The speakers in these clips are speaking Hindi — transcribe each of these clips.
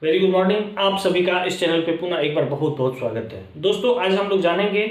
Very good morning. आप सभी का इस चैनल पे पुनः एक बार बहुत बहुत स्वागत है। दोस्तों आज हम लोग जानेंगे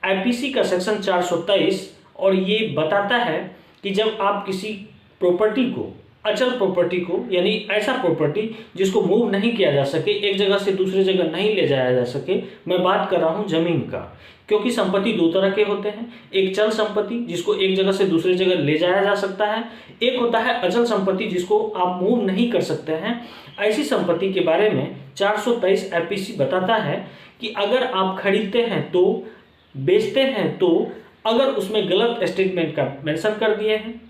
आईपीसी का सेक्शन 423 और ये बताता है कि जब आप किसी प्रॉपर्टी को, अचल प्रॉपर्टी को, यानी ऐसा प्रॉपर्टी जिसको मूव नहीं किया जा सके, एक जगह से दूसरी जगह नहीं ले जाया जा सके, मैं बात कर रहा हूँ जमीन का। क्योंकि संपत्ति दो तरह के होते हैं, एक चल संपत्ति जिसको एक जगह से दूसरी जगह ले जाया जा सकता है, एक होता है अचल संपत्ति जिसको आप मूव नहीं कर सकते हैं। ऐसी संपत्ति के बारे में 423 आईपीसी बताता है कि अगर आप खरीदते हैं तो, बेचते हैं तो, अगर उसमें गलत स्टेटमेंट का मेंशन कर दिए हैं,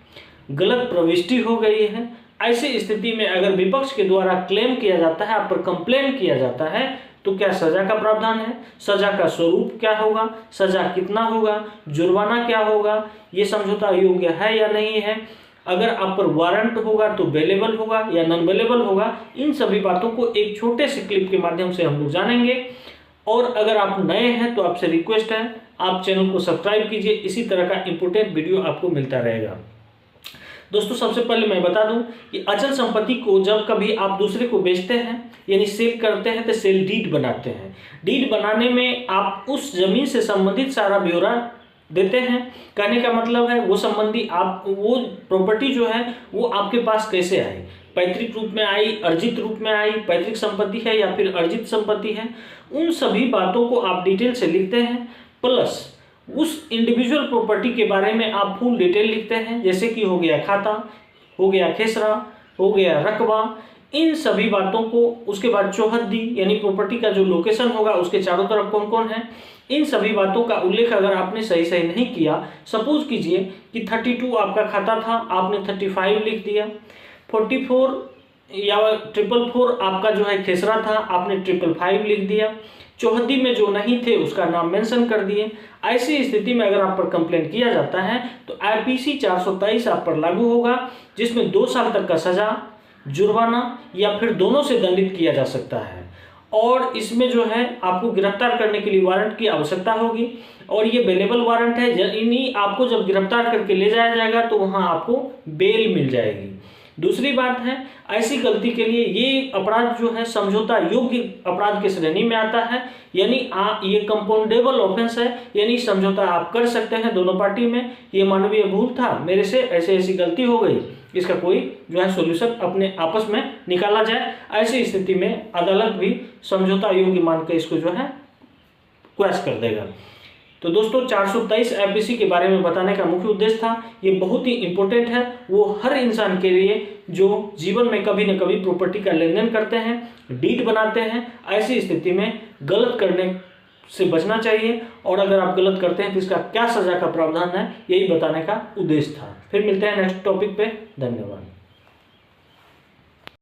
गलत प्रविष्टि हो गई है, ऐसी स्थिति में अगर विपक्ष के द्वारा क्लेम किया जाता है, आप पर कंप्लेन किया जाता है, तो क्या सजा का प्रावधान है, सजा का स्वरूप क्या होगा, सजा कितना होगा, जुर्माना क्या होगा, ये समझौता योग्य है या नहीं है, अगर आप पर वारंट होगा तो बेलेबल होगा या नॉन बेलेबल होगा, इन सभी बातों को एक छोटे से क्लिप के माध्यम से हम लोग जानेंगे। और अगर आप नए हैं तो आपसे रिक्वेस्ट है आप चैनल को सब्सक्राइब कीजिए, इसी तरह का इंपोर्टेंट वीडियो आपको मिलता रहेगा। दोस्तों सबसे पहले मैं बता दूं कि अचल संपत्ति को जब कभी आप दूसरे को बेचते हैं यानी सेल करते हैं तो सेल डीड बनाते हैं। डीड बनाने में आप उस जमीन से संबंधित सारा ब्यौरा देते हैं। कहने का मतलब है वो संबंधी आप वो प्रॉपर्टी जो है वो आपके पास कैसे आई, पैतृक रूप में आई, अर्जित रूप में आई, पैतृक संपत्ति है या फिर अर्जित संपत्ति है, उन सभी बातों को आप डिटेल से लिखते हैं। प्लस उस इंडिविजुअल प्रॉपर्टी के बारे में आप फुल डिटेल लिखते हैं, जैसे कि हो गया खाता, हो गया खेसरा, हो गया रकबा, इन सभी बातों को। उसके बाद चौहद्दी यानी प्रॉपर्टी का जो लोकेशन होगा उसके चारों तरफ कौन कौन है, इन सभी बातों का उल्लेख अगर आपने सही सही नहीं किया, सपोज कीजिए कि 32 आपका खाता था, आपने 35 लिख दिया, 44 या 444 आपका जो है खेसरा था, आपने 555 लिख दिया, चौहद्दी में जो नहीं थे उसका नाम मेंशन कर दिए। ऐसी स्थिति में अगर आप पर कंप्लेंट किया जाता है तो आईपीसी 423 आप पर लागू होगा, जिसमें 2 साल तक का सजा, जुर्माना या फिर दोनों से दंडित किया जा सकता है। और इसमें जो है आपको गिरफ्तार करने के लिए वारंट की आवश्यकता होगी और ये बेलेबल वारंट है, यानी आपको जब गिरफ्तार करके ले जाया जाएगा तो वहाँ आपको बेल मिल जाएगी। दूसरी बात है, ऐसी गलती के लिए ये अपराध जो है समझौता योग्य अपराध की श्रेणी में आता है, यानी ये कंपाउंडेबल ऑफेंस है, यानी समझौता आप कर सकते हैं दोनों पार्टी में। ये मानवीय भूल था, मेरे से ऐसी गलती हो गई, इसका कोई जो है सॉल्यूशन अपने आपस में निकाला जाए। ऐसी स्थिति में अदालत भी समझौता योग्य मान के इसको जो है क्वैश कर देगा। तो दोस्तों 423 आईपीसी के बारे में बताने का मुख्य उद्देश्य था, ये बहुत ही इंपॉर्टेंट है वो हर इंसान के लिए जो जीवन में कभी न कभी प्रॉपर्टी का लेन देन करते हैं, डीड बनाते हैं। ऐसी स्थिति में गलत करने से बचना चाहिए और अगर आप गलत करते हैं तो इसका क्या सजा का प्रावधान है, यही बताने का उद्देश्य था। फिर मिलते हैं नेक्स्ट टॉपिक पे। धन्यवाद।